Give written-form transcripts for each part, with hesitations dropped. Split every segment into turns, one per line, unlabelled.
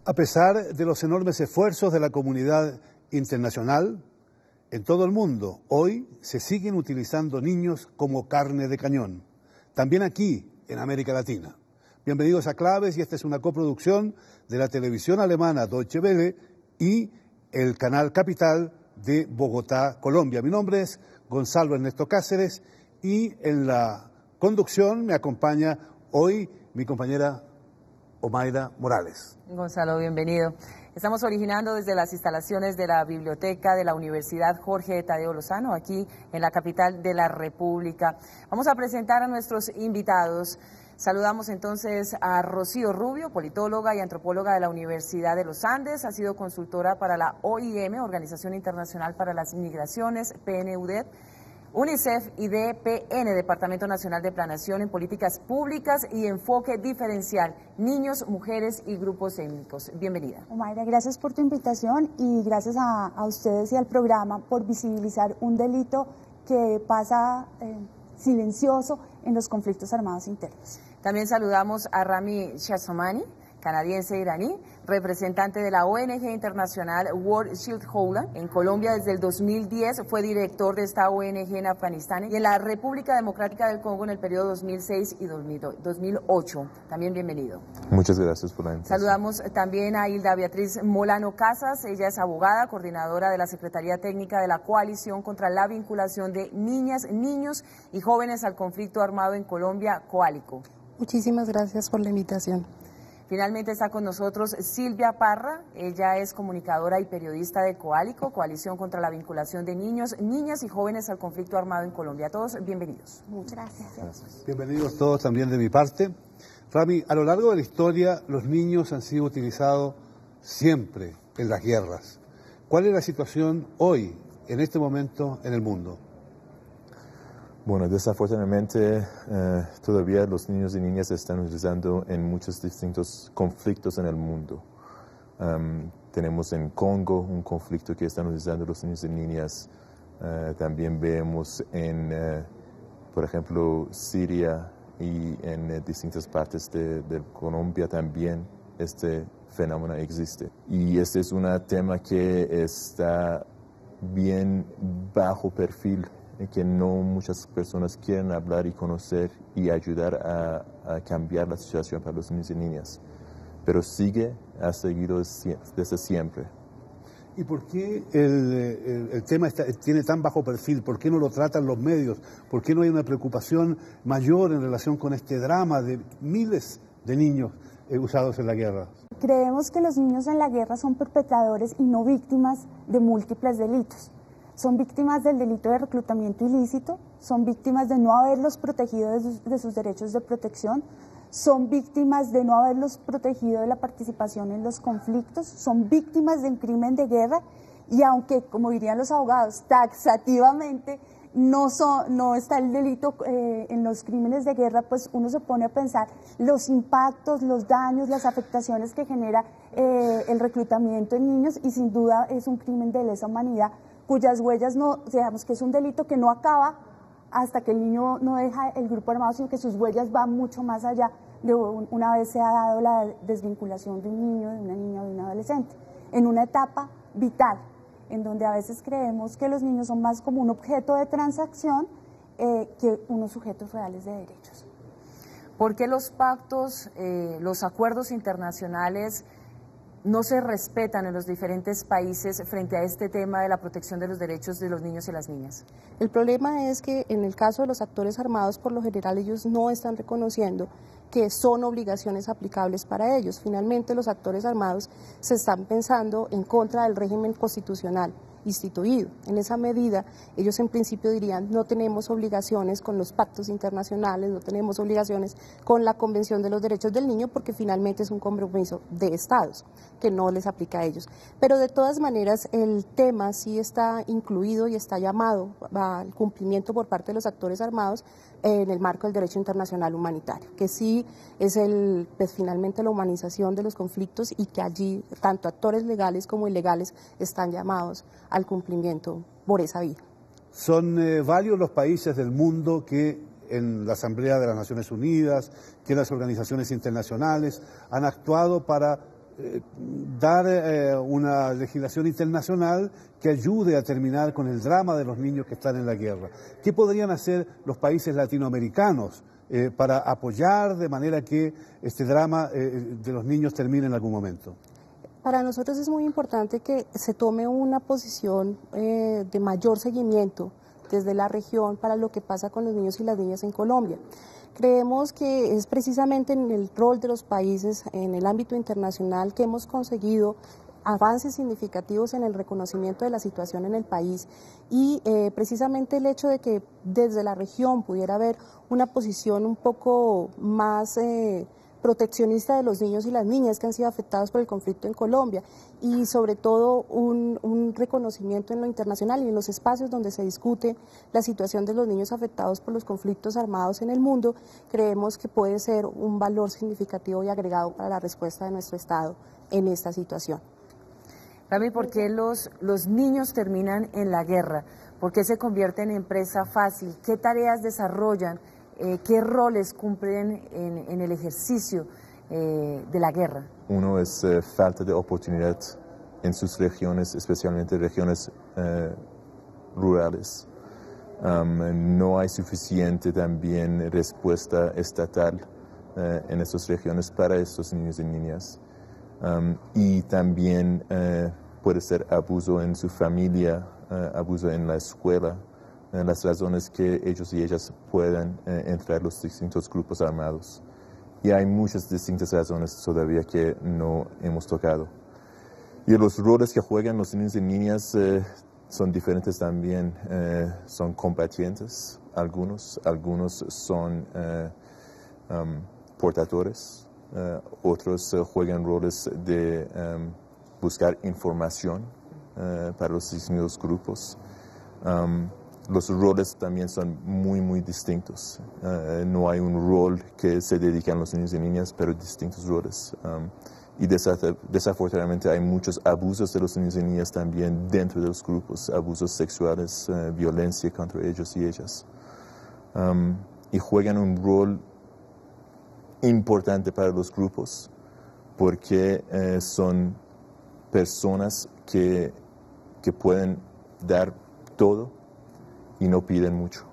A pesar de los enormes esfuerzos de la comunidad internacional, en todo el mundo hoy se siguen utilizando niños como carne de cañón, también aquí en América Latina. Bienvenidos a Claves, y esta es una coproducción de la televisión alemana Deutsche Welle y el canal Capital de Bogotá, Colombia. Mi nombre es Gonzalo Ernesto Cáceres y en la conducción me acompaña hoy mi compañera Omaira Morales.
Gonzalo, bienvenido. Estamos originando desde las instalaciones de la Biblioteca de la Universidad Jorge Tadeo Lozano, aquí en la capital de la República. Vamos a presentar a nuestros invitados. Saludamos entonces a Rocío Rubio, politóloga y antropóloga de la Universidad de los Andes. Ha sido consultora para la OIM, Organización Internacional para las Migraciones, PNUD, UNICEF y DPN, Departamento Nacional de Planeación en Políticas Públicas y Enfoque Diferencial, Niños, Mujeres y Grupos Étnicos. Bienvenida.
Omaira, gracias por tu invitación y gracias a ustedes y al programa por visibilizar un delito que pasa silencioso en los conflictos armados internos.
También saludamos a Rami Shahzomani, canadiense iraní, representante de la ONG internacional World Shield Holland. En Colombia desde el 2010 fue director de esta ONG en Afganistán y en la República Democrática del Congo en el periodo 2006 y 2008. También bienvenido.
Muchas gracias por la invitación.
Saludamos también a Hilda Beatriz Molano Casas. Ella es abogada, coordinadora de la Secretaría Técnica de la Coalición contra la Vinculación de Niñas, Niños y Jóvenes al Conflicto Armado en Colombia, COALICO.
Muchísimas gracias por la invitación.
Finalmente está con nosotros Silvia Parra. Ella es comunicadora y periodista de COALICO, Coalición contra la Vinculación de Niños, Niñas y Jóvenes al Conflicto Armado en Colombia. Todos bienvenidos.
Muchas gracias.
Bienvenidos todos también de mi parte. Rami, a lo largo de la historia los niños han sido utilizados siempre en las guerras. ¿Cuál es la situación hoy, en este momento, en el mundo?
Bueno, desafortunadamente todavía los niños y niñas se están utilizando en muchos distintos conflictos en el mundo. Tenemos en Congo un conflicto que están utilizando los niños y niñas. También vemos en, por ejemplo, Siria y en distintas partes de Colombia también este fenómeno existe. Y este es un tema que está bien bajo perfil, que no muchas personas quieren hablar y conocer y ayudar a cambiar la situación para los niños y niñas. Pero ha seguido desde siempre.
¿Y por qué el tema tiene tan bajo perfil? ¿Por qué no lo tratan los medios? ¿Por qué no hay una preocupación mayor en relación con este drama de miles de niños usados en la guerra?
Creemos que los niños en la guerra son perpetradores y no víctimas de múltiples delitos. Son víctimas del delito de reclutamiento ilícito, son víctimas de no haberlos protegido de sus derechos de protección, son víctimas de no haberlos protegido de la participación en los conflictos, son víctimas de un crimen de guerra y aunque, como dirían los abogados, taxativamente no está el delito en los crímenes de guerra, pues uno se pone a pensar los impactos, los daños, las afectaciones que genera el reclutamiento en niños y sin duda es un crimen de lesa humanidad cuyas huellas digamos que es un delito que no acaba hasta que el niño no deja el grupo armado, sino que sus huellas van mucho más allá de una vez se ha dado la desvinculación de un niño, de una niña o de un adolescente, en una etapa vital, en donde a veces creemos que los niños son más como un objeto de transacción que unos sujetos reales de derechos.
¿Por qué los pactos, los acuerdos internacionales no se respetan en los diferentes países frente a este tema de la protección de los derechos de los niños y las niñas?
El problema es que en el caso de los actores armados, por lo general ellos no están reconociendo que son obligaciones aplicables para ellos. Finalmente los actores armados se están pensando en contra del régimen constitucional instituido. En esa medida, ellos en principio dirían no tenemos obligaciones con los pactos internacionales, no tenemos obligaciones con la Convención de los Derechos del Niño porque finalmente es un compromiso de estados que no les aplica a ellos. Pero de todas maneras el tema sí está incluido y está llamado al cumplimiento por parte de los actores armados en el marco del derecho internacional humanitario, que sí es pues finalmente la humanización de los conflictos y que allí tanto actores legales como ilegales están llamados al cumplimiento por esa vía.
Son varios los países del mundo que en la Asamblea de las Naciones Unidas, que en las organizaciones internacionales han actuado para dar una legislación internacional que ayude a terminar con el drama de los niños que están en la guerra. ¿Qué podrían hacer los países latinoamericanos para apoyar de manera que este drama de los niños termine en algún momento?
Para nosotros es muy importante que se tome una posición de mayor seguimiento desde la región para lo que pasa con los niños y las niñas en Colombia. Creemos que es precisamente en el rol de los países en el ámbito internacional que hemos conseguido avances significativos en el reconocimiento de la situación en el país y precisamente el hecho de que desde la región pudiera haber una posición un poco más proteccionista de los niños y las niñas que han sido afectados por el conflicto en Colombia y sobre todo un reconocimiento en lo internacional y en los espacios donde se discute la situación de los niños afectados por los conflictos armados en el mundo, creemos que puede ser un valor significativo y agregado para la respuesta de nuestro Estado en esta situación.
Rami, ¿por qué los niños terminan en la guerra? ¿Por qué se convierten en presa fácil? ¿Qué tareas desarrollan? ¿Qué roles cumplen en el ejercicio de la guerra?
Uno es falta de oportunidad en sus regiones, especialmente regiones rurales. No hay suficiente también respuesta estatal en estas regiones para estos niños y niñas. Y también puede ser abuso en su familia, abuso en la escuela. Las razones que ellos y ellas puedan entrar los distintos grupos armados. Y hay muchas distintas razones todavía que no hemos tocado. Y los roles que juegan los niños y niñas son diferentes también. Son combatientes, algunos son portadores, otros juegan roles de buscar información para los distintos grupos. Los roles también son muy distintos. No hay un rol que se dedique a los niños y niñas, pero distintos roles. Y desafortunadamente hay muchos abusos de los niños y niñas también dentro de los grupos, abusos sexuales, violencia contra ellos y ellas. Y juegan un rol importante para los grupos porque son personas que pueden dar todo y no piden mucho.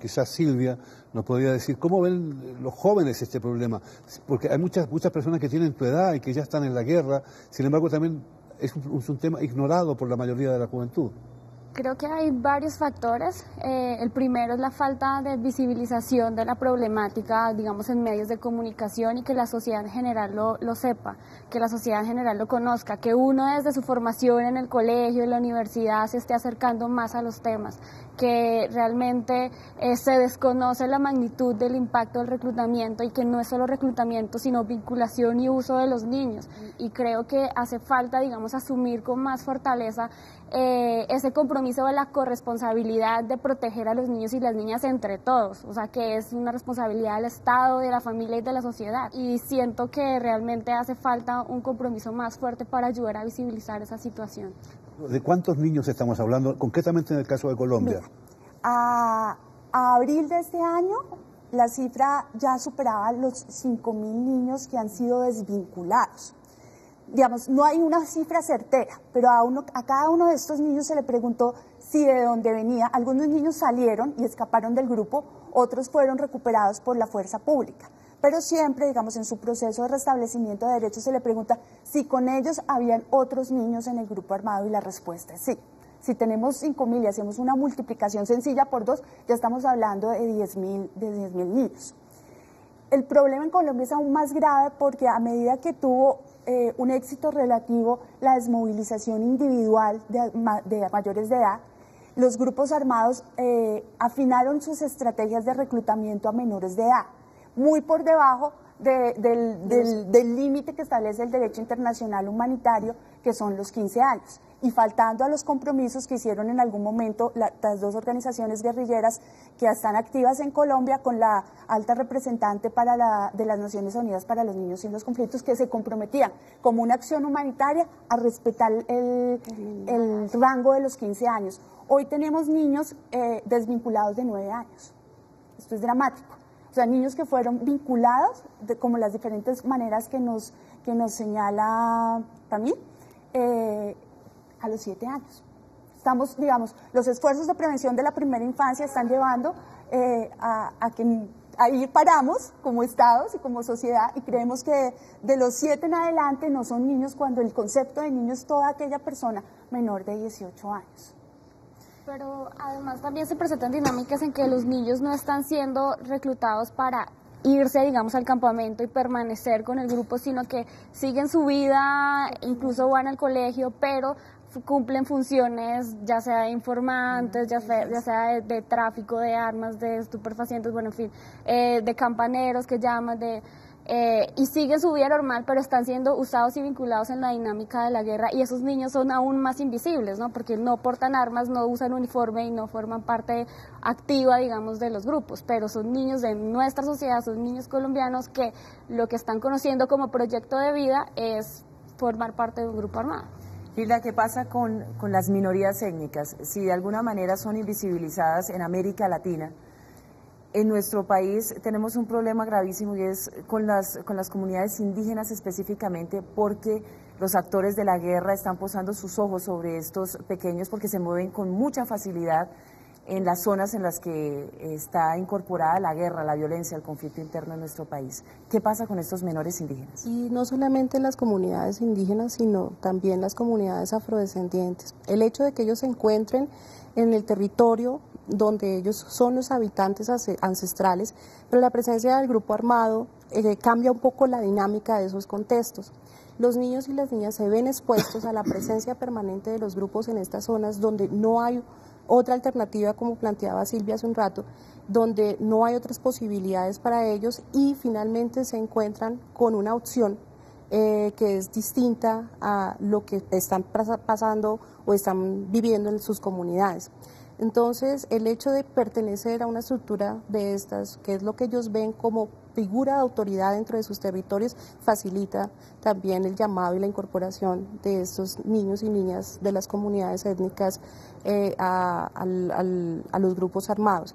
Quizás Silvia nos podría decir cómo ven los jóvenes este problema, porque hay muchas personas que tienen tu edad y que ya están en la guerra, sin embargo también es un tema ignorado por la mayoría de la juventud.
Creo que hay varios factores. El primero es la falta de visibilización de la problemática, digamos, en medios de comunicación y que la sociedad en general lo sepa, que la sociedad en general lo conozca, que uno desde su formación en el colegio, en la universidad, se esté acercando más a los temas, que realmente se desconoce la magnitud del impacto del reclutamiento y que no es solo reclutamiento, sino vinculación y uso de los niños. Y creo que hace falta, digamos, asumir con más fortaleza ese compromiso de la corresponsabilidad de proteger a los niños y las niñas entre todos, o sea que es una responsabilidad del Estado, de la familia y de la sociedad, y siento que realmente hace falta un compromiso más fuerte para ayudar a visibilizar esa situación.
¿De cuántos niños estamos hablando, concretamente en el caso de Colombia?
A abril de este año la cifra ya superaba los 5.000 niños que han sido desvinculados. Digamos, no hay una cifra certera, pero a cada uno de estos niños se le preguntó si de dónde venía. Algunos niños salieron y escaparon del grupo, otros fueron recuperados por la fuerza pública. Pero siempre, digamos, en su proceso de restablecimiento de derechos se le pregunta si con ellos habían otros niños en el grupo armado y la respuesta es sí. Si tenemos 5.000 y hacemos una multiplicación sencilla por 2, ya estamos hablando de 10.000 niños. El problema en Colombia es aún más grave porque a medida que tuvo un éxito relativo la desmovilización individual de mayores de edad, los grupos armados afinaron sus estrategias de reclutamiento a menores de edad, muy por debajo del límite que establece el derecho internacional humanitario, que son los 15 años, y faltando a los compromisos que hicieron en algún momento las dos organizaciones guerrilleras que están activas en Colombia con la alta representante de las Naciones Unidas para los Niños y los Conflictos, que se comprometían como una acción humanitaria a respetar el rango de los 15 años. Hoy tenemos niños desvinculados de 9 años. Esto es dramático. O sea, niños que fueron vinculados, como las diferentes maneras que nos señala Camille, a los 7 años. Estamos, digamos, los esfuerzos de prevención de la primera infancia están llevando a que ahí paramos como estados y como sociedad, y creemos que de los 7 en adelante no son niños, cuando el concepto de niño es toda aquella persona menor de 18 años.
Pero además también se presentan dinámicas en que los niños no están siendo reclutados para irse, digamos, al campamento y permanecer con el grupo, sino que siguen su vida, incluso van al colegio, pero cumplen funciones ya sea de informantes, ya sea de tráfico de armas, de estupefacientes, bueno, en fin, de campaneros que llaman, y siguen su vida normal, pero están siendo usados y vinculados en la dinámica de la guerra, y esos niños son aún más invisibles, ¿no? Porque no portan armas, no usan uniforme y no forman parte activa, digamos, de los grupos, pero son niños de nuestra sociedad, son niños colombianos que lo que están conociendo como proyecto de vida es formar parte de un grupo armado.
Hilda, ¿qué pasa con las minorías étnicas? Si de alguna manera son invisibilizadas en América Latina, en nuestro país tenemos un problema gravísimo, y es con las comunidades indígenas específicamente, porque los actores de la guerra están posando sus ojos sobre estos pequeños porque se mueven con mucha facilidad en las zonas en las que está incorporada la guerra, la violencia, el conflicto interno en nuestro país. ¿Qué pasa con estos menores indígenas?
Y no solamente las comunidades indígenas, sino también las comunidades afrodescendientes. El hecho de que ellos se encuentren en el territorio donde ellos son los habitantes ancestrales, pero la presencia del grupo armado cambia un poco la dinámica de esos contextos. Los niños y las niñas se ven expuestos a la presencia permanente de los grupos en estas zonas donde no hay otra alternativa, como planteaba Silvia hace un rato, donde no hay otras posibilidades para ellos, y finalmente se encuentran con una opción que es distinta a lo que están pasando o están viviendo en sus comunidades. Entonces, el hecho de pertenecer a una estructura de estas, que es lo que ellos ven como figura de autoridad dentro de sus territorios, facilita también el llamado y la incorporación de estos niños y niñas de las comunidades étnicas a los grupos armados.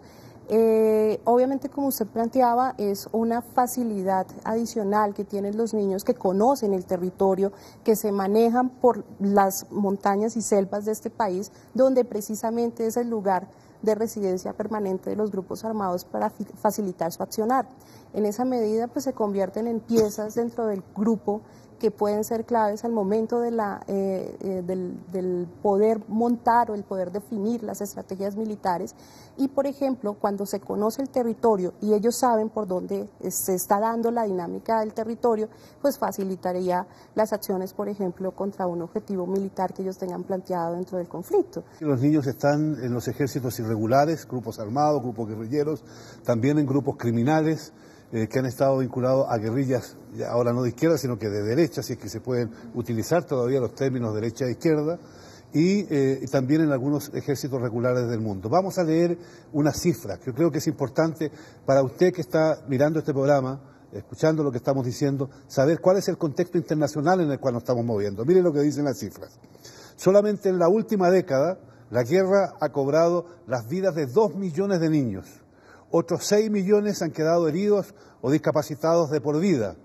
Obviamente, como usted planteaba, es una facilidad adicional que tienen los niños que conocen el territorio, que se manejan por las montañas y selvas de este país, donde precisamente es el lugar de residencia permanente de los grupos armados para facilitar su accionar. En esa medida, pues se convierten en piezas dentro del grupo que pueden ser claves al momento de del poder montar o el poder definir las estrategias militares. Y, por ejemplo, cuando se conoce el territorio y ellos saben por dónde se está dando la dinámica del territorio, pues facilitaría las acciones, por ejemplo, contra un objetivo militar que ellos tengan planteado dentro del conflicto.
Los niños están en los ejércitos irregulares, grupos armados, grupos guerrilleros, también en grupos criminales, que han estado vinculados a guerrillas, ahora no de izquierda, sino que de derecha, si es que se pueden utilizar todavía los términos derecha e izquierda, y también en algunos ejércitos regulares del mundo. Vamos a leer una cifra que creo que es importante para usted que está mirando este programa, escuchando lo que estamos diciendo, saber cuál es el contexto internacional en el cual nos estamos moviendo. Miren lo que dicen las cifras. Solamente en la última década, la guerra ha cobrado las vidas de 2 millones de niños. Otros 6 millones han quedado heridos o discapacitados de por vida.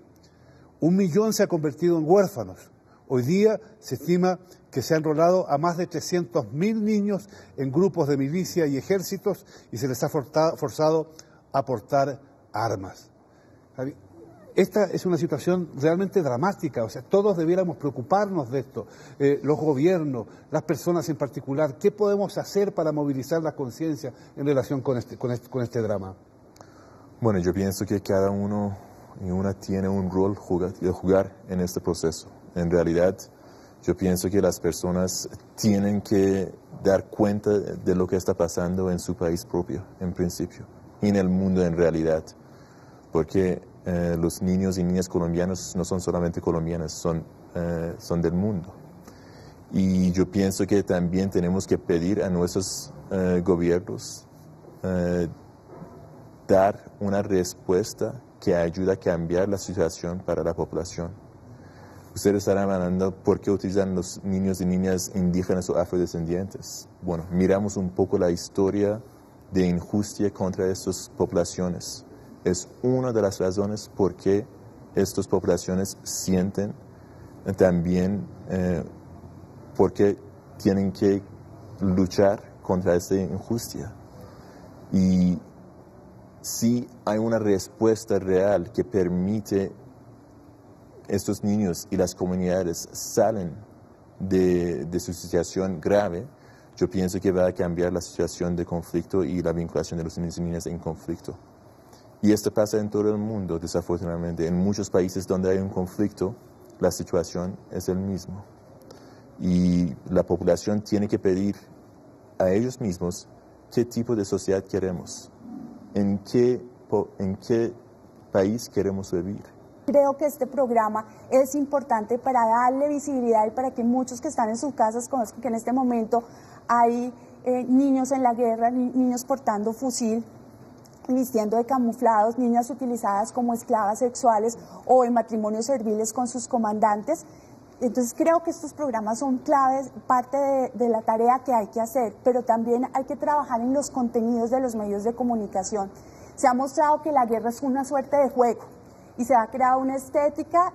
1 millón se ha convertido en huérfanos. Hoy día se estima que se ha enrolado a más de 300.000 niños en grupos de milicia y ejércitos, y se les ha forzado a portar armas. Esta es una situación realmente dramática, o sea, todos debiéramos preocuparnos de esto, los gobiernos, las personas en particular. ¿Qué podemos hacer para movilizar la conciencia en relación con este drama?
Bueno, yo pienso que cada uno y una tiene un rol de jugar en este proceso. En realidad, yo pienso que las personas tienen que dar cuenta de lo que está pasando en su país propio, en principio, y en el mundo en realidad, porque los niños y niñas colombianos no son solamente colombianos, son del mundo. Y yo pienso que también tenemos que pedir a nuestros gobiernos dar una respuesta que ayude a cambiar la situación para la población. Ustedes estarán hablando por qué utilizan los niños y niñas indígenas o afrodescendientes. Bueno, miramos un poco la historia de injusticia contra estas poblaciones. es una de las razones por qué estas poblaciones sienten también porque tienen que luchar contra esta injusticia. Y si hay una respuesta real que permite estos niños y las comunidades salen de su situación grave, yo pienso que va a cambiar la situación de conflicto y la vinculación de los niños y niñas en conflicto. Y esto pasa en todo el mundo, desafortunadamente. En muchos países donde hay un conflicto, la situación es el mismo. Y la población tiene que pedir a ellos mismos qué tipo de sociedad queremos, en qué país queremos vivir.
Creo que este programa es importante para darle visibilidad y para que muchos que están en sus casas conozcan que en este momento hay niños en la guerra, niños portando fusil, vistiendo de camuflados, niñas utilizadas como esclavas sexuales o en matrimonios serviles con sus comandantes. Entonces creo que estos programas son claves, parte de la tarea que hay que hacer, pero también hay que trabajar en los contenidos de los medios de comunicación. Se ha mostrado que la guerra es una suerte de juego y se ha creado una estética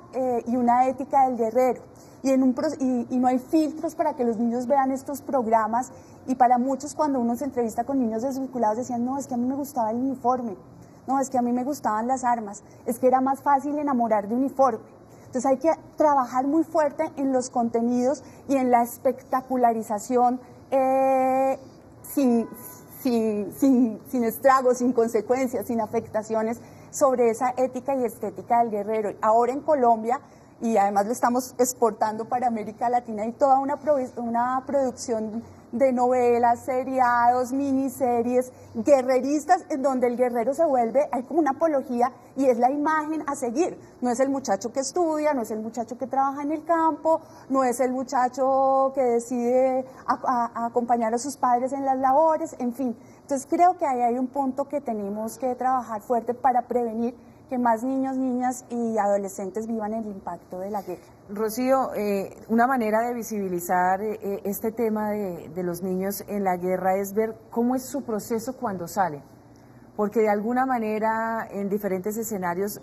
y una ética del guerrero. Y no hay filtros para que los niños vean estos programas, y para muchos cuando uno se entrevista con niños desvinculados decían, no, es que a mí me gustaba el uniforme, no, es que a mí me gustaban las armas, es que era más fácil enamorar de uniforme. Entonces hay que trabajar muy fuerte en los contenidos y en la espectacularización sin estragos, sin consecuencias, sin afectaciones sobre esa ética y estética del guerrero. Ahora en Colombia, y además lo estamos exportando para América Latina, hay toda una producción de novelas, seriados, miniseries, guerreristas, en donde el guerrero se vuelve, hay como una apología y es la imagen a seguir. No es el muchacho que estudia, no es el muchacho que trabaja en el campo, no es el muchacho que decide acompañar a sus padres en las labores, en fin. Entonces creo que ahí hay un punto que tenemos que trabajar fuerte para prevenir que más niños, niñas y adolescentes vivan el impacto de la guerra.
Rocío, una manera de visibilizar este tema de los niños en la guerra es ver cómo es su proceso cuando salen, porque de alguna manera en diferentes escenarios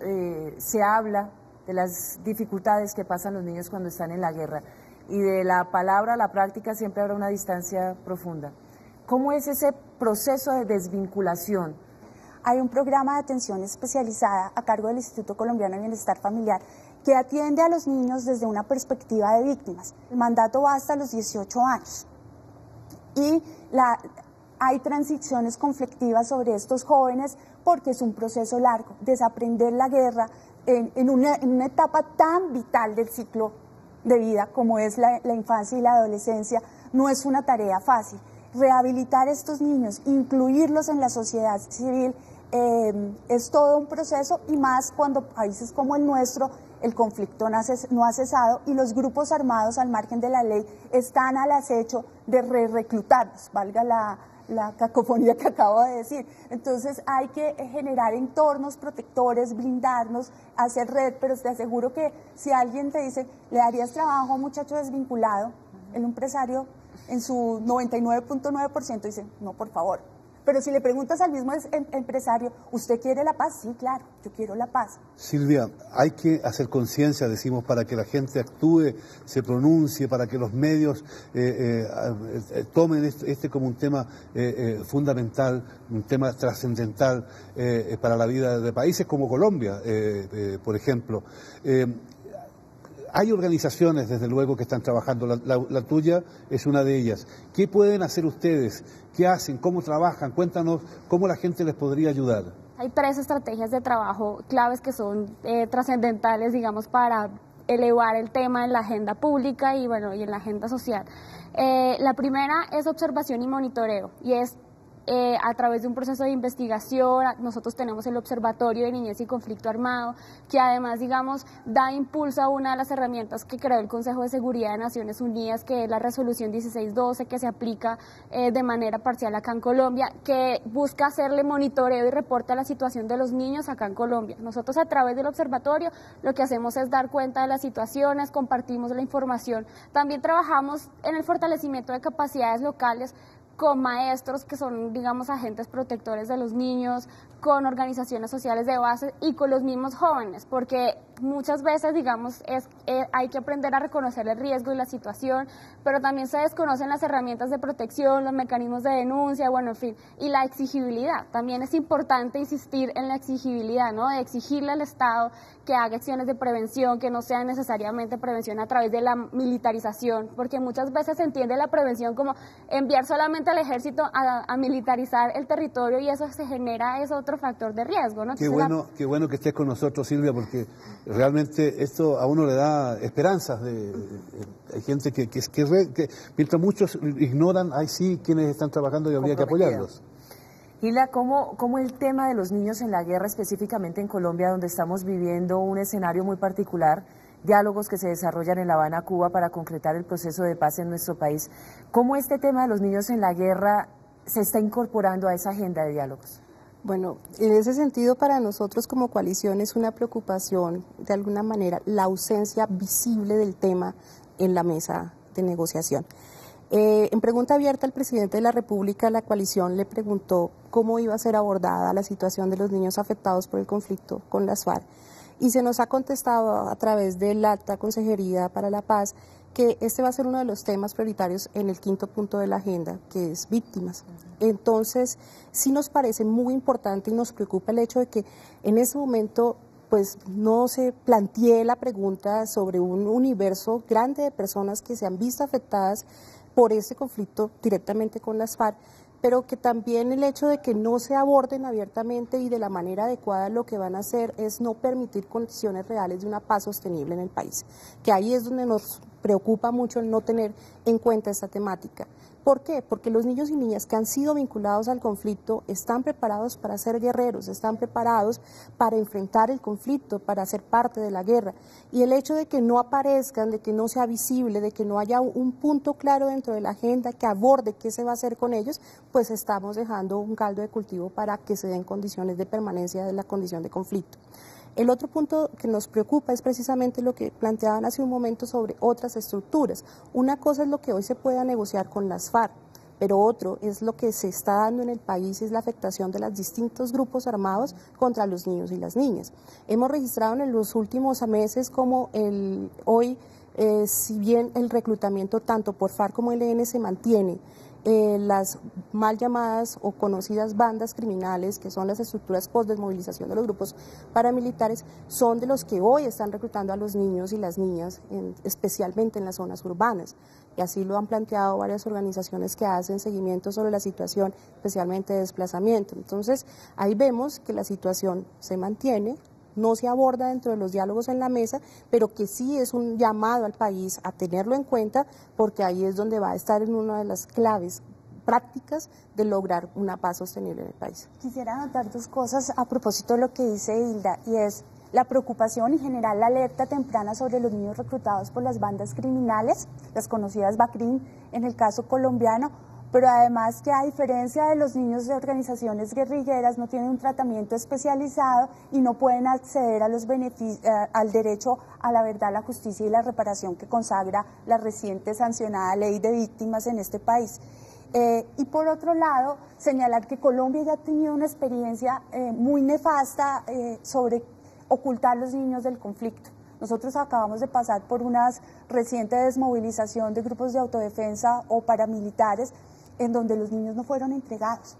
se habla de las dificultades que pasan los niños cuando están en la guerra, y de la palabra a la práctica siempre habrá una distancia profunda. ¿Cómo es ese proceso de desvinculación?
Hay un programa de atención especializada a cargo del Instituto Colombiano de Bienestar Familiar que atiende a los niños desde una perspectiva de víctimas. El mandato va hasta los 18 años y hay transiciones conflictivas sobre estos jóvenes porque es un proceso largo. Desaprender la guerra en una etapa tan vital del ciclo de vida como es la infancia y la adolescencia no es una tarea fácil. Rehabilitar a estos niños, incluirlos en la sociedad civil, es todo un proceso, y más cuando países como el nuestro el conflicto no ha cesado y los grupos armados al margen de la ley están al acecho de reclutarlos, valga la cacofonía que acabo de decir. Entonces hay que generar entornos protectores, blindarnos, hacer red, pero te aseguro que si alguien te dice, ¿le darías trabajo a un muchacho desvinculado? El empresario en su 99.9% dice, no, por favor. Pero si le preguntas al mismo empresario, ¿usted quiere la paz? Sí, claro, yo quiero la paz.
Silvia, hay que hacer conciencia, decimos, para que la gente actúe, se pronuncie, para que los medios tomen este como un tema fundamental, un tema trascendental para la vida de países como Colombia, por ejemplo. Hay organizaciones, desde luego, que están trabajando, la tuya es una de ellas. ¿Qué pueden hacer ustedes? ¿Qué hacen? ¿Cómo trabajan? Cuéntanos cómo la gente les podría ayudar.
Hay 3 estrategias de trabajo claves que son trascendentales, digamos, para elevar el tema en la agenda pública y en la agenda social. La primera es observación y monitoreo, y es a través de un proceso de investigación. Nosotros tenemos el Observatorio de Niñez y Conflicto Armado, que además, digamos, da impulso a una de las herramientas que creó el Consejo de Seguridad de Naciones Unidas, que es la Resolución 1612, que se aplica de manera parcial acá en Colombia, que busca hacerle monitoreo y reporte a la situación de los niños acá en Colombia. Nosotros, a través del observatorio, lo que hacemos es dar cuenta de las situaciones, compartimos la información. También trabajamos en el fortalecimiento de capacidades locales con maestros que son, digamos, agentes protectores de los niños, con organizaciones sociales de base y con los mismos jóvenes, porque muchas veces, digamos, hay que aprender a reconocer el riesgo y la situación, pero también se desconocen las herramientas de protección, los mecanismos de denuncia, bueno, en fin, y la exigibilidad. También es importante insistir en la exigibilidad, ¿no? De exigirle al Estado que haga acciones de prevención, que no sean necesariamente prevención a través de la militarización, porque muchas veces se entiende la prevención como enviar solamente al ejército a militarizar el territorio y eso se genera, es otro factor de riesgo, ¿no?
Qué bueno que estés con nosotros, Silvia, porque realmente esto a uno le da esperanzas. Hay gente que mientras muchos ignoran, hay sí quienes están trabajando y habría que apoyarlos.
Gilda, ¿cómo el tema de los niños en la guerra, específicamente en Colombia, donde estamos viviendo un escenario muy particular, diálogos que se desarrollan en La Habana, Cuba, para concretar el proceso de paz en nuestro país, cómo este tema de los niños en la guerra se está incorporando a esa agenda de diálogos?
Bueno, en ese sentido para nosotros como coalición es una preocupación, de alguna manera, la ausencia visible del tema en la mesa de negociación. En pregunta abierta al presidente de la República, la coalición le preguntó cómo iba a ser abordada la situación de los niños afectados por el conflicto con las FARC y se nos ha contestado a través del Alta Consejería para la Paz que este va a ser uno de los temas prioritarios en el 5º punto de la agenda, que es víctimas. Entonces, sí nos parece muy importante y nos preocupa el hecho de que en ese momento pues no se plantee la pregunta sobre un universo grande de personas que se han visto afectadas por ese conflicto directamente con las FARC, pero que también el hecho de que no se aborden abiertamente y de la manera adecuada lo que van a hacer es no permitir condiciones reales de una paz sostenible en el país, que ahí es donde nos preocupa mucho el no tener en cuenta esta temática. ¿Por qué? Porque los niños y niñas que han sido vinculados al conflicto están preparados para ser guerreros, están preparados para enfrentar el conflicto, para ser parte de la guerra. Y el hecho de que no aparezcan, de que no sea visible, de que no haya un punto claro dentro de la agenda que aborde qué se va a hacer con ellos, pues estamos dejando un caldo de cultivo para que se den condiciones de permanencia de la condición de conflicto. El otro punto que nos preocupa es precisamente lo que planteaban hace un momento sobre otras estructuras. Una cosa es lo que hoy se pueda negociar con las FARC, pero otro es lo que se está dando en el país, es la afectación de los distintos grupos armados contra los niños y las niñas. Hemos registrado en los últimos meses como hoy, si bien el reclutamiento tanto por FARC como ELN se mantiene, las mal llamadas o conocidas bandas criminales, que son las estructuras post-desmovilización de los grupos paramilitares, son de los que hoy están reclutando a los niños y las niñas, especialmente en las zonas urbanas. Y así lo han planteado varias organizaciones que hacen seguimiento sobre la situación, especialmente de desplazamiento. Entonces, ahí vemos que la situación se mantiene, no se aborda dentro de los diálogos en la mesa, pero que sí es un llamado al país a tenerlo en cuenta, porque ahí es donde va a estar en una de las claves prácticas de lograr una paz sostenible en el país.
Quisiera anotar dos cosas a propósito de lo que dice Hilda, y es la preocupación y general la alerta temprana sobre los niños reclutados por las bandas criminales, las conocidas BACRIM en el caso colombiano, pero además que a diferencia de los niños de organizaciones guerrilleras no tienen un tratamiento especializado y no pueden acceder a los al derecho a la verdad, la justicia y la reparación que consagra la reciente sancionada ley de víctimas en este país. Y por otro lado, señalar que Colombia ya ha tenido una experiencia muy nefasta sobre ocultar los niños del conflicto. Nosotros acabamos de pasar por una reciente desmovilización de grupos de autodefensa o paramilitares en donde los niños no fueron entregados.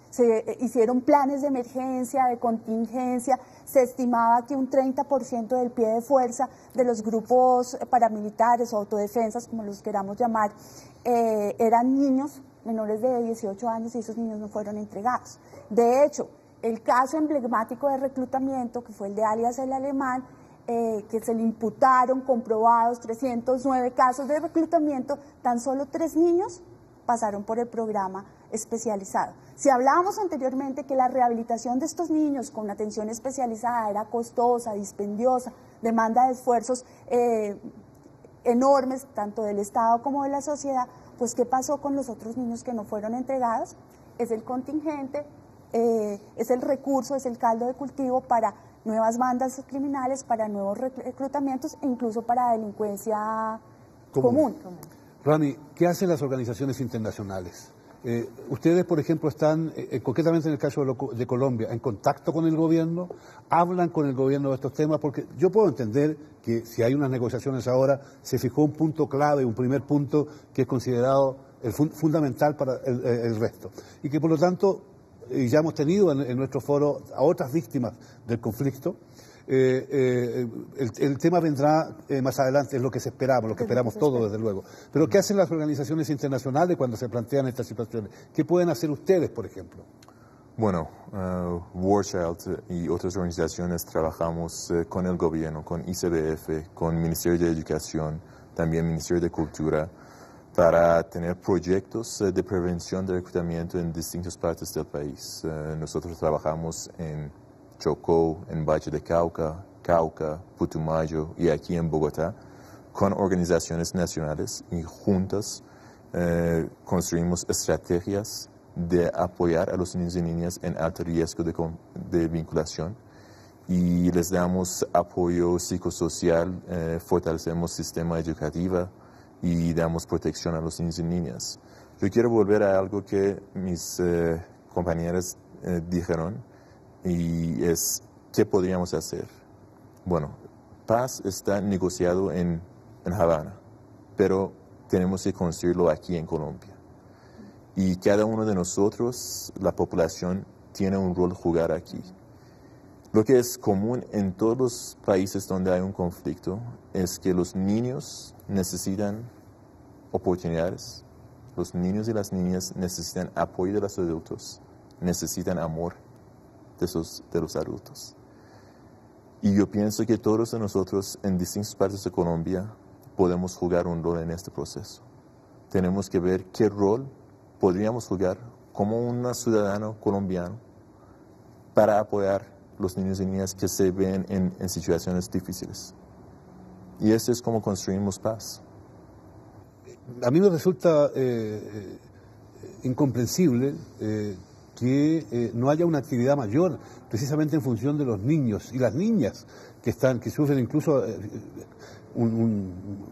Se hicieron planes de emergencia, de contingencia, se estimaba que un 30% del pie de fuerza de los grupos paramilitares o autodefensas, como los queramos llamar, eran niños menores de 18 años y esos niños no fueron entregados. De hecho, el caso emblemático de reclutamiento, que fue el de alias el Alemán, que se le imputaron comprobados 309 casos de reclutamiento, tan solo 3 niños pasaron por el programa especializado. Si hablábamos anteriormente que la rehabilitación de estos niños con atención especializada era costosa, dispendiosa, demanda de esfuerzos enormes, tanto del Estado como de la sociedad, pues ¿qué pasó con los otros niños que no fueron entregados? Es el contingente, es el recurso, es el caldo de cultivo para nuevas bandas criminales, para nuevos reclutamientos e incluso para delincuencia común.
Rani, ¿qué hacen las organizaciones internacionales? Ustedes, por ejemplo, están, concretamente en el caso de Colombia, en contacto con el gobierno, hablan con el gobierno de estos temas, porque yo puedo entender que si hay unas negociaciones ahora, se fijó un punto clave, un primer punto que es considerado fundamental para el resto. Y que por lo tanto, ya hemos tenido en nuestro foro a otras víctimas del conflicto. El tema vendrá más adelante, es lo que esperamos, lo que esperamos todos, desde luego. Pero ¿qué hacen las organizaciones internacionales cuando se plantean estas situaciones? ¿Qué pueden hacer ustedes, por ejemplo?
Bueno, War Child y otras organizaciones trabajamos con el gobierno, con ICBF, con el Ministerio de Educación, también el Ministerio de Cultura, para tener proyectos de prevención de reclutamiento en distintas partes del país. Nosotros trabajamos en Chocó, en Valle de Cauca, Putumayo y aquí en Bogotá, con organizaciones nacionales y juntas construimos estrategias de apoyar a los niños y niñas en alto riesgo de vinculación y les damos apoyo psicosocial, fortalecemos sistema educativo y damos protección a los niños y niñas. Yo quiero volver a algo que mis compañeras dijeron, y es, ¿qué podríamos hacer? Bueno, paz está negociado en Habana, pero tenemos que construirlo aquí en Colombia. Y cada uno de nosotros, la población, tiene un rol a jugar aquí. Lo que es común en todos los países donde hay un conflicto es que los niños necesitan oportunidades, los niños y las niñas necesitan apoyo de los adultos, necesitan amor de los adultos. Y yo pienso que todos nosotros en distintas partes de Colombia podemos jugar un rol en este proceso. Tenemos que ver qué rol podríamos jugar como un ciudadano colombiano para apoyar a los niños y niñas que se ven en situaciones difíciles. Y eso es como construimos paz.
A mí me resulta incomprensible que no haya una actividad mayor, precisamente en función de los niños y las niñas que sufren incluso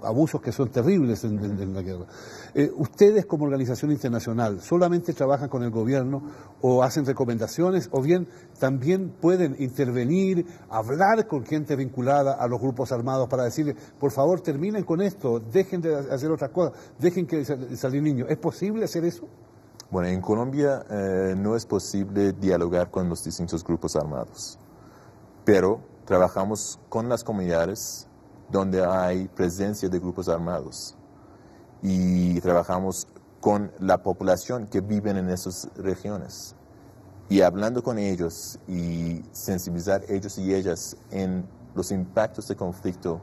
abusos que son terribles en la guerra. ¿Ustedes como organización internacional solamente trabajan con el gobierno o hacen recomendaciones o bien también pueden intervenir, hablar con gente vinculada a los grupos armados para decirles, por favor terminen con esto, dejen de hacer otras cosas, dejen que salir niños? ¿Es posible hacer eso?
Bueno, en Colombia no es posible dialogar con los distintos grupos armados, pero trabajamos con las comunidades donde hay presencia de grupos armados y trabajamos con la población que vive en esas regiones y hablando con ellos y sensibilizar ellos y ellas en los impactos de conflicto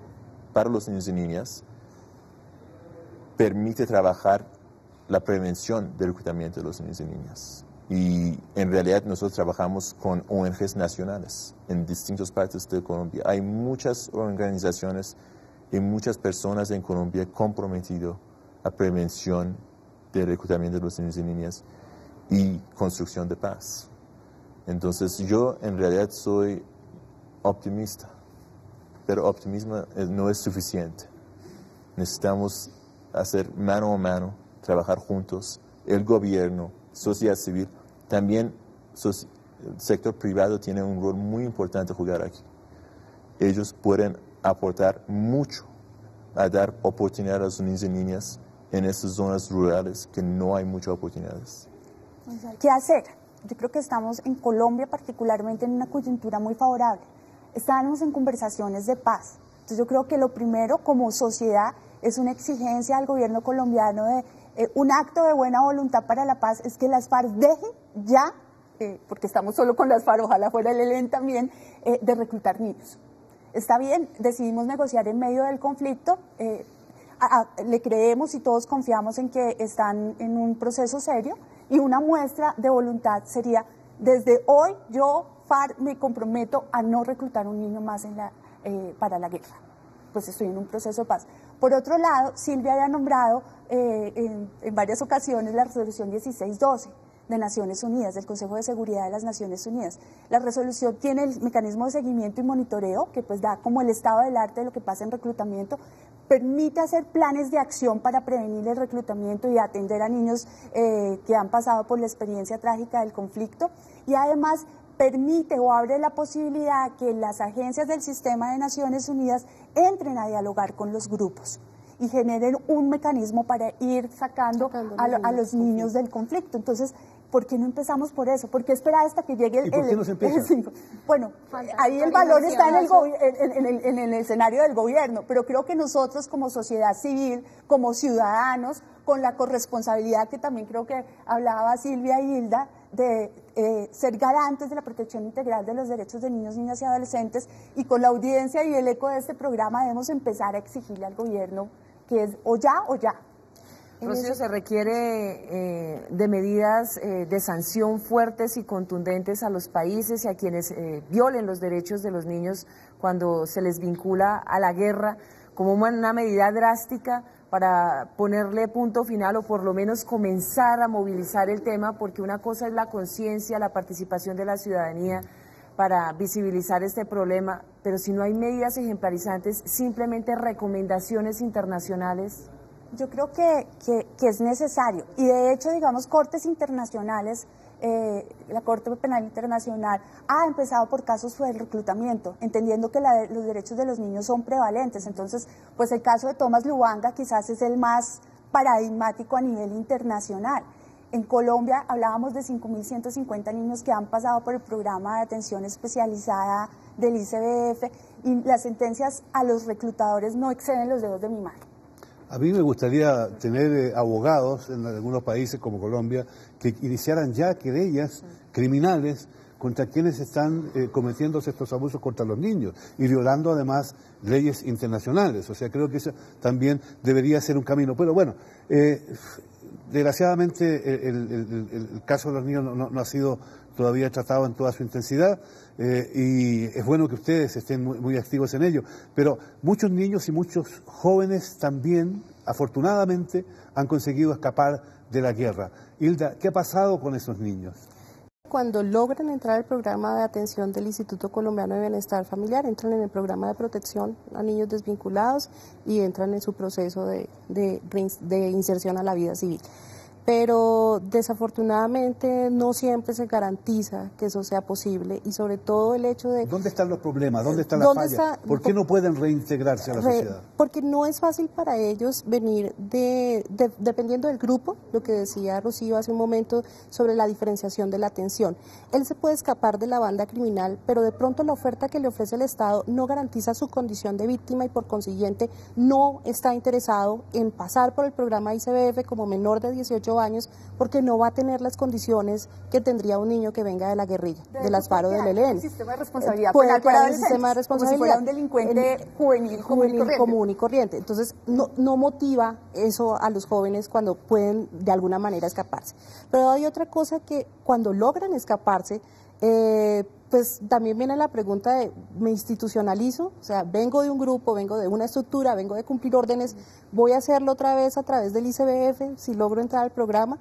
para los niños y niñas permite trabajar la prevención del reclutamiento de los niños y niñas. Y en realidad nosotros trabajamos con ONGs nacionales en distintas partes de Colombia. Hay muchas organizaciones y muchas personas en Colombia comprometidas a prevención del reclutamiento de los niños y niñas y construcción de paz. Entonces yo en realidad soy optimista, pero optimismo no es suficiente. Necesitamos hacer mano a mano, trabajar juntos, el gobierno, sociedad civil, también el sector privado tiene un rol muy importante a jugar aquí. Ellos pueden aportar mucho a dar oportunidad a los niños y niñas en esas zonas rurales que no hay muchas oportunidades.
¿Qué hacer? Yo creo que estamos en Colombia particularmente en una coyuntura muy favorable. Estamos en conversaciones de paz. Entonces yo creo que lo primero como sociedad es una exigencia al gobierno colombiano de un acto de buena voluntad para la paz, es que las FARC dejen ya, porque estamos solo con las FARC, ojalá fuera el ELN también, de reclutar niños. Está bien, decidimos negociar en medio del conflicto, le creemos y todos confiamos en que están en un proceso serio y una muestra de voluntad sería, desde hoy yo, FARC, me comprometo a no reclutar un niño más para la guerra. Pues estoy en un proceso de paz. Por otro lado, Silvia había nombrado en varias ocasiones la resolución 1612 de Naciones Unidas, del Consejo de Seguridad de las Naciones Unidas. La resolución tiene el mecanismo de seguimiento y monitoreo, que pues da como el estado del arte de lo que pasa en reclutamiento, permite hacer planes de acción para prevenir el reclutamiento y atender a niños que han pasado por la experiencia trágica del conflicto, y además permite o abre la posibilidad que las agencias del sistema de Naciones Unidas entren a dialogar con los grupos y generen un mecanismo para ir sacando a los niños del conflicto. Entonces, ¿por qué no empezamos por eso? ¿Por qué esperar hasta que llegue el...
¿Y por qué no se empieza?
Bueno, ahí el valor está en el escenario del gobierno, pero creo que nosotros como sociedad civil, como ciudadanos, con la corresponsabilidad que también creo que hablaba Silvia y Hilda, de ser garantes de la protección integral de los derechos de niños, niñas y adolescentes, y con la audiencia y el eco de este programa debemos empezar a exigirle al gobierno que es o ya o ya.
Rocío, se requiere de medidas de sanción fuertes y contundentes a los países y a quienes violen los derechos de los niños cuando se les vincula a la guerra, como una medida drástica para ponerle punto final o por lo menos comenzar a movilizar el tema, porque una cosa es la conciencia, la participación de la ciudadanía para visibilizar este problema, pero si no hay medidas ejemplarizantes, simplemente recomendaciones internacionales.
Yo creo que es necesario, y de hecho, digamos, cortes internacionales, la Corte Penal Internacional ha empezado por casos de reclutamiento, entendiendo que los derechos de los niños son prevalentes. Entonces, pues el caso de Thomas Lubanga quizás es el más paradigmático a nivel internacional. En Colombia hablábamos de 5.150 niños que han pasado por el programa de atención especializada del ICBF, y las sentencias a los reclutadores no exceden los dedos de mi mano.
A mí me gustaría tener abogados en algunos países como Colombia que iniciaran ya querellas criminales contra quienes están cometiendo estos abusos contra los niños y violando además leyes internacionales. O sea, creo que eso también debería ser un camino. Pero bueno, desgraciadamente el caso de los niños no ha sido todavía tratado en toda su intensidad, y es bueno que ustedes estén muy activos en ello, pero muchos niños y muchos jóvenes también, afortunadamente, han conseguido escapar de la guerra. Hilda, ¿qué ha pasado con esos niños?
Cuando logran entrar al programa de atención del Instituto Colombiano de Bienestar Familiar, entran en el programa de protección a niños desvinculados y entran en su proceso de inserción a la vida civil. Pero desafortunadamente no siempre se garantiza que eso sea posible, y sobre todo el hecho de...
¿Dónde están los problemas? ¿Dónde está la falla? ¿Por qué no pueden reintegrarse a la sociedad?
Porque no es fácil para ellos venir dependiendo del grupo, lo que decía Rocío hace un momento sobre la diferenciación de la atención. Él se puede escapar de la banda criminal, pero de pronto la oferta que le ofrece el Estado no garantiza su condición de víctima y por consiguiente no está interesado en pasar por el programa ICBF como menor de 18 años, porque no va a tener las condiciones que tendría un niño que venga de la guerrilla, de las FARC o del ELN.
Sistema de responsabilidad
puede quedar un sistema de responsabilidad
como si fuera un delincuente juvenil
común y corriente. Entonces no motiva eso a los jóvenes cuando pueden de alguna manera escaparse. Pero hay otra cosa, que cuando logran escaparse, pues también viene la pregunta de, ¿me institucionalizo? O sea, vengo de un grupo, vengo de una estructura, vengo de cumplir órdenes, ¿voy a hacerlo otra vez a través del ICBF si logro entrar al programa?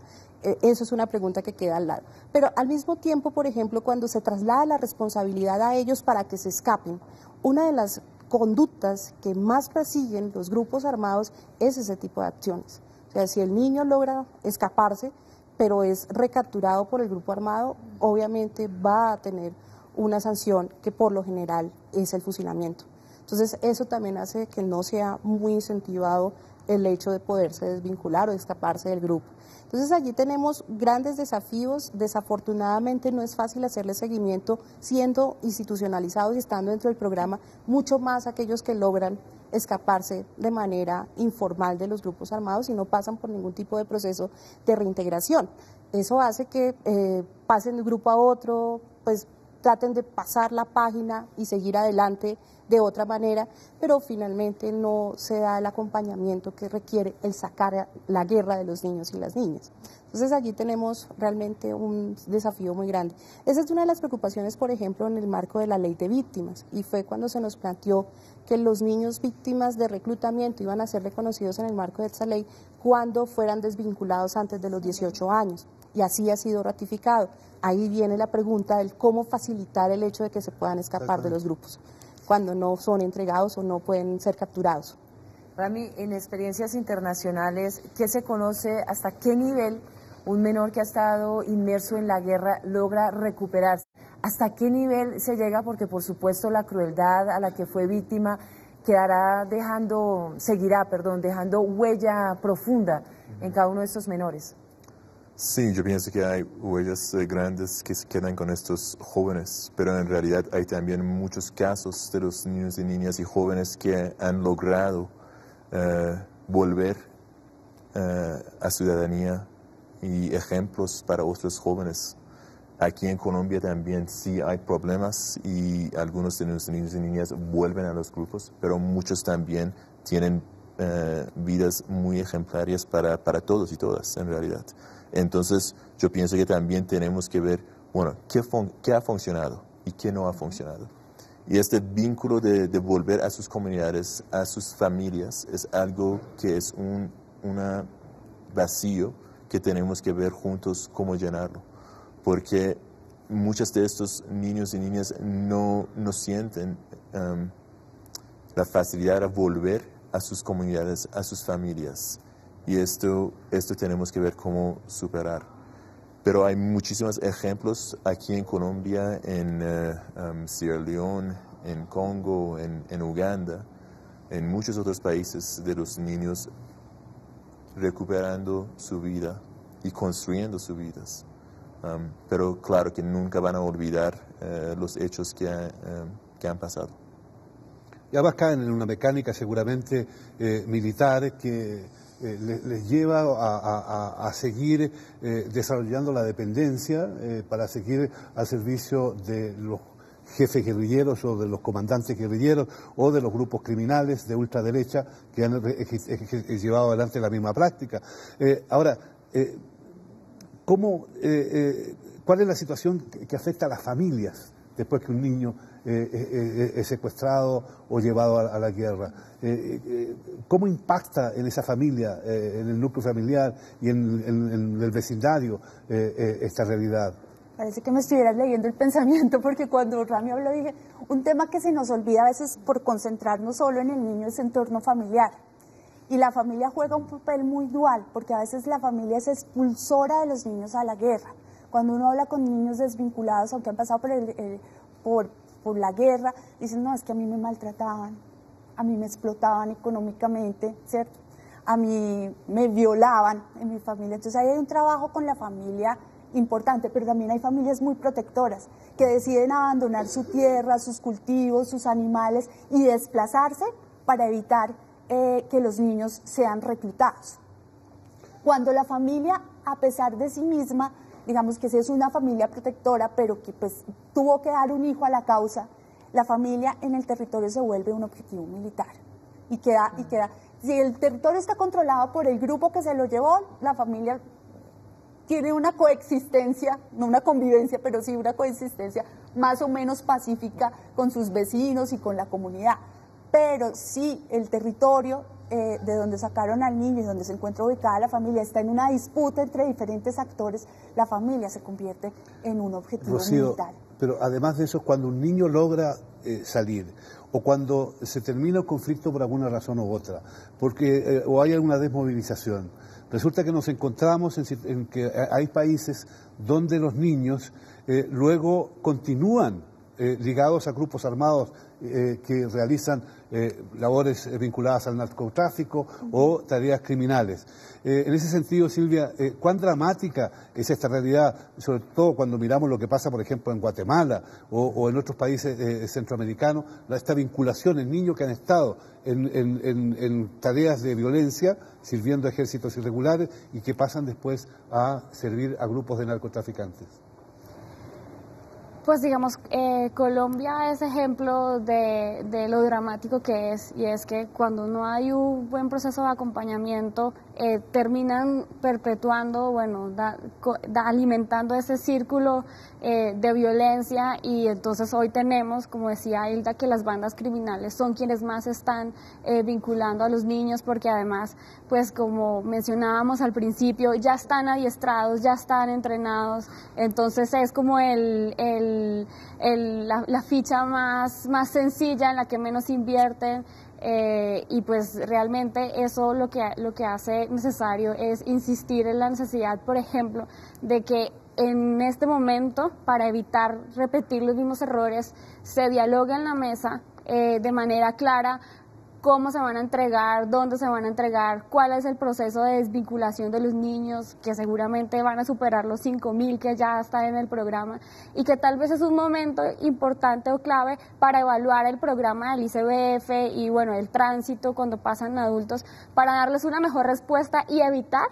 Eso es una pregunta que queda al lado. Pero al mismo tiempo, por ejemplo, cuando se traslada la responsabilidad a ellos para que se escapen, una de las conductas que más persiguen los grupos armados es ese tipo de acciones. O sea, si el niño logra escaparse, pero es recapturado por el grupo armado, obviamente va a tener una sanción que por lo general es el fusilamiento. Entonces eso también hace que no sea muy incentivado el hecho de poderse desvincular o escaparse del grupo. Entonces allí tenemos grandes desafíos. Desafortunadamente no es fácil hacerle seguimiento siendo institucionalizados y estando dentro del programa, mucho más aquellos que logran escaparse de manera informal de los grupos armados y no pasan por ningún tipo de proceso de reintegración. Eso hace que pasen de un grupo a otro, pues traten de pasar la página y seguir adelante de otra manera, pero finalmente no se da el acompañamiento que requiere el sacar la guerra de los niños y las niñas. Entonces allí tenemos realmente un desafío muy grande. Esa es una de las preocupaciones, por ejemplo, en el marco de la ley de víctimas, y fue cuando se nos planteó que los niños víctimas de reclutamiento iban a ser reconocidos en el marco de esta ley cuando fueran desvinculados antes de los 18 años. Y así ha sido ratificado. Ahí viene la pregunta del cómo facilitar el hecho de que se puedan escapar de los grupos cuando no son entregados o no pueden ser capturados.
Rami, en experiencias internacionales, ¿qué se conoce, hasta qué nivel un menor que ha estado inmerso en la guerra logra recuperarse? ¿Hasta qué nivel se llega? Porque por supuesto la crueldad a la que fue víctima seguirá dejando huella profunda en cada uno de estos menores.
Sí, yo pienso que hay huellas grandes que se quedan con estos jóvenes, pero en realidad hay también muchos casos de los niños y niñas y jóvenes que han logrado volver a ciudadanía y ejemplos para otros jóvenes. Aquí en Colombia también sí hay problemas y algunos de los niños y niñas vuelven a los grupos, pero muchos también tienen vidas muy ejemplares para todos y todas en realidad. Entonces yo pienso que también tenemos que ver, bueno, qué ha funcionado y qué no ha funcionado. Y este vínculo de volver a sus comunidades, a sus familias, es algo que es un vacío que tenemos que ver juntos cómo llenarlo. Porque muchos de estos niños y niñas no sienten la facilidad de volver a sus comunidades, a sus familias. Y esto tenemos que ver cómo superar. Pero hay muchísimos ejemplos aquí en Colombia, en Sierra Leone, en Congo, en Uganda, en muchos otros países, de los niños recuperando su vida y construyendo sus vidas. Pero claro que nunca van a olvidar los hechos que han pasado.
Y además caen en una mecánica seguramente militar que les lleva a seguir desarrollando la dependencia para seguir al servicio de los jefes guerrilleros o de los comandantes guerrilleros o de los grupos criminales de ultraderecha que han llevado adelante la misma práctica. Ahora, ¿cuál es la situación que afecta a las familias después que un niño es secuestrado o llevado a la guerra? ¿Cómo impacta en esa familia, en el núcleo familiar y en el vecindario esta realidad?
Parece que me estuvieras leyendo el pensamiento, porque cuando Rami habló dije, un tema que se nos olvida a veces por concentrarnos solo en el niño es el entorno familiar. Y la familia juega un papel muy dual, porque a veces la familia es expulsora de los niños a la guerra. Cuando uno habla con niños desvinculados, aunque han pasado por la guerra, dicen, no, es que a mí me maltrataban, a mí me explotaban económicamente, ¿cierto? A mí me violaban en mi familia. Entonces ahí hay un trabajo con la familia importante, pero también hay familias muy protectoras que deciden abandonar su tierra, sus cultivos, sus animales y desplazarse para evitar que los niños sean reclutados. Cuando la familia, a pesar de sí misma, digamos que sí es una familia protectora, pero que pues tuvo que dar un hijo a la causa, la familia en el territorio se vuelve un objetivo militar y queda, si el territorio está controlado por el grupo que se lo llevó, la familia tiene una coexistencia, no una convivencia, pero sí una coexistencia más o menos pacífica con sus vecinos y con la comunidad. Pero si el territorio de donde sacaron al niño y donde se encuentra ubicada la familia está en una disputa entre diferentes actores, la familia se convierte en un objetivo militar.
Pero además de eso, cuando un niño logra salir, o cuando se termina el conflicto por alguna razón u otra, porque o hay alguna desmovilización, resulta que nos encontramos en que hay países donde los niños luego continúan ligados a grupos armados que realizan labores vinculadas al narcotráfico o tareas criminales. En ese sentido, Silvia, ¿cuán dramática es esta realidad, sobre todo cuando miramos lo que pasa, por ejemplo, en Guatemala o en otros países centroamericanos, esta vinculación en niños que han estado en tareas de violencia, sirviendo a ejércitos irregulares y que pasan después a servir a grupos de narcotraficantes?
Pues digamos, Colombia es ejemplo de lo dramático que es, y es que cuando no hay un buen proceso de acompañamiento, terminan perpetuando, alimentando ese círculo de violencia, y entonces hoy tenemos, como decía Hilda, que las bandas criminales son quienes más están vinculando a los niños, porque además, pues como mencionábamos al principio, ya están adiestrados, ya están entrenados, entonces es como la ficha más sencilla, en la que menos invierten, y pues realmente eso lo que hace necesario es insistir en la necesidad, por ejemplo, de que en este momento, para evitar repetir los mismos errores, se dialogue en la mesa de manera clara cómo se van a entregar, dónde se van a entregar, cuál es el proceso de desvinculación de los niños, que seguramente van a superar los 5.000 que ya están en el programa, y que tal vez es un momento importante o clave para evaluar el programa del ICBF y bueno, el tránsito cuando pasan adultos, para darles una mejor respuesta y evitar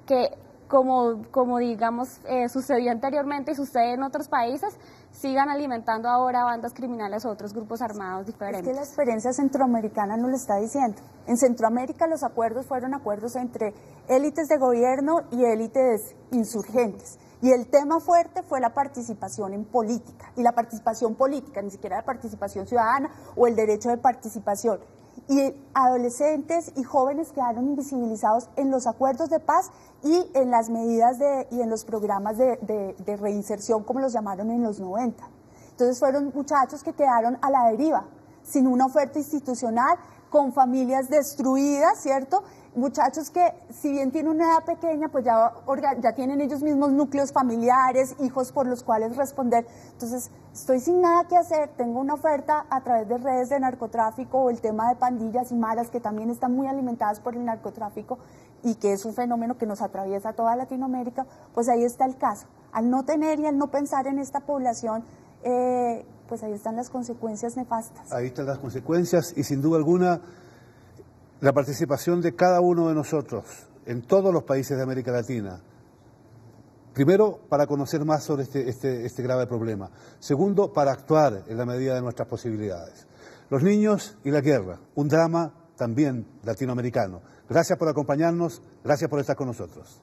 que, como digamos sucedió anteriormente y sucede en otros países, sigan alimentando ahora bandas criminales o otros grupos armados diferentes.
Es que la experiencia centroamericana nos lo está diciendo. En Centroamérica los acuerdos fueron acuerdos entre élites de gobierno y élites insurgentes. Y el tema fuerte fue la participación en política. Y la participación política, ni siquiera la participación ciudadana o el derecho de participación. Y adolescentes y jóvenes quedaron invisibilizados en los acuerdos de paz y en las medidas y en los programas de reinserción, como los llamaron en los 90. Entonces fueron muchachos que quedaron a la deriva, sin una oferta institucional, con familias destruidas, ¿cierto? Muchachos que, si bien tienen una edad pequeña, pues ya tienen ellos mismos núcleos familiares, hijos por los cuales responder. Entonces, estoy sin nada que hacer, tengo una oferta a través de redes de narcotráfico o el tema de pandillas y maras que también están muy alimentadas por el narcotráfico y que es un fenómeno que nos atraviesa toda Latinoamérica, pues ahí está el caso. Al no tener y al no pensar en esta población, pues ahí están las consecuencias nefastas.
Ahí están las consecuencias y sin duda alguna la participación de cada uno de nosotros en todos los países de América Latina. Primero, para conocer más sobre este grave problema. Segundo, para actuar en la medida de nuestras posibilidades. Los niños y la guerra, un drama también latinoamericano. Gracias por acompañarnos, gracias por estar con nosotros.